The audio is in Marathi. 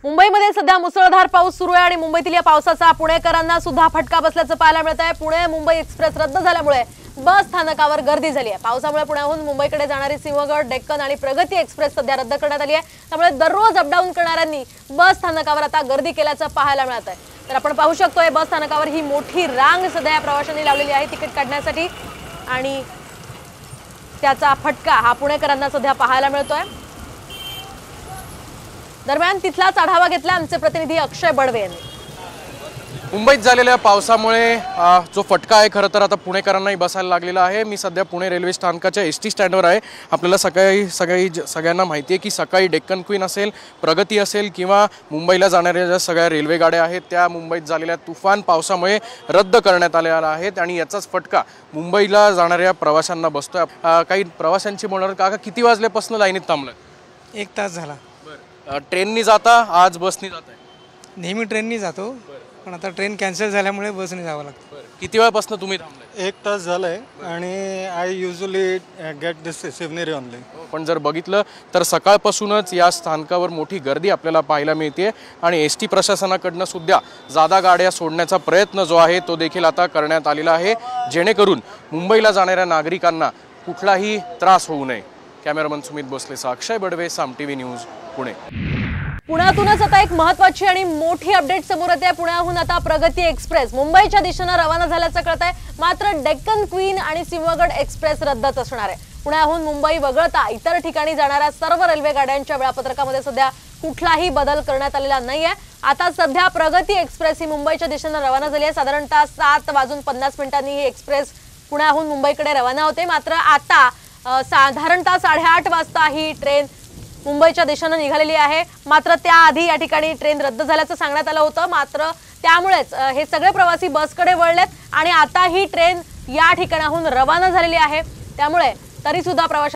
मुंबईमध्ये सध्या मुसळधार पाऊस सुरू आहे आणि मुंबईतील या पावसाचा पुणेकरांना सुद्धा फटका बसल्याचं पाहायला मिळत आहे। पुणे मुंबई एक्सप्रेस रद्द झाल्यामुळे बस स्थानकावर गर्दी झाली आहे। पावसामुळे पुण्याहून मुंबईकडे जाणारी सिंहगड, डेक्कन आणि प्रगती एक्सप्रेस सध्या रद्द करण्यात आली आहे। त्यामुळे दररोज अपडाऊन करणाऱ्यांनी बस स्थानकावर आता गर्दी केल्याचं पाहायला मिळत आहे। तर आपण पाहू शकतोय बस स्थानकावर ही मोठी रांग सध्या प्रवाशांनी लावलेली आहे तिकीट काढण्यासाठी आणि त्याचा फटका हा पुणेकरांना सध्या पाहायला मिळतोय। दरम्यान तिथलाच आढावा घेतला आमचे प्रतिनिधी अक्षय बडवे यांनी। मुंबईत झालेल्या पावसामुळे जो फटका आहे खरं तर आता पुणेकरांनाही बसायला लागलेला आहे। मी सध्या पुणे रेल्वे स्थानकाच्या एसटी स्टँडवर आहे। आपल्याला सगळ्यांना माहिती आहे की सकाळी डेक्कन क्वीन असेल, प्रगती असेल किंवा मुंबईला जाणाऱ्या ज्या सगळ्या रेल्वे गाड्या आहेत त्या मुंबईत झालेल्या तुफान पावसामुळे रद्द करण्यात आलेल्या आहेत आणि याचाच फटका मुंबईला जाणाऱ्या प्रवाशांना बसतोय। काही प्रवाशांची म्हणणार काका किती वाजल्यापासून लाईनीत थांबलाय? 1 तास झाला। ट्रेननी जाता आज बसनी जाताय? नेहमी ट्रेननी जातो पण आता ट्रेन कॅन्सल झाल्यामुळे बसने जावं लागतं। किती वेळापासून तुम्ही थांबलाय? 1 तास झालाय आणि I usually get this Shivneri only. पण जर बघितलं तर सकाळपासूनच या स्थानकावर मोठी गर्दी आपल्याला पाहायला मिळते आणि एसटी प्रशासनाकडनं सुद्धा जादा गाड्या सोडण्याचा प्रयत्न जो आहे तो देखील आता करण्यात आलेला आहे जेणेकरून मुंबईला जाणाऱ्या नागरिकांना कुठलाही त्रास होऊ नये। कॅमेरामन सुमित भोसलेसह अक्षय बडवे, साम टीव्ही न्यूज, पुणे। पुण्यातूनच आता एक महत्त्वाची आणि मोठी अपडेट समोर येते। पुण्याहून आता प्रगती एक्सप्रेस मुंबईच्या दिशेने रवाना झाल्याचं कळतंय। मात्र डेक्कन क्वीन आणि सिंहगड एक्सप्रेस रद्दच असणार आहे। पुण्याहून मुंबई वगळता इतर ठिकाणी जाणाऱ्या सर्व रेल्वे गाड्यांच्या वेळापत्रकामध्ये सध्या कुठलाही बदल करण्यात आलेला नाहीये। आता सध्या प्रगती एक्सप्रेस ही मुंबईच्या दिशेने रवाना झाली आहे। साधारणतः 7:50 ही एक्सप्रेस पुण्याहून मुंबईकडे रवाना होते। मात्र आता साधारणतः 8:30 वाजता ही ट्रेन मुंबईच्या दिशेने निघालेली आहे। मात्र त्याआधी या ठिकाणी ट्रेन रद्द झाल्याचं सांगण्यात आलं होतं। मात्र त्यामुळेच हे सगळे प्रवासी बसकडे वळलेत आणि आता ही ट्रेन या ठिकाणाहून रवाना झालेली आहे। त्यामुळे तरी सुद्धा प्रवासी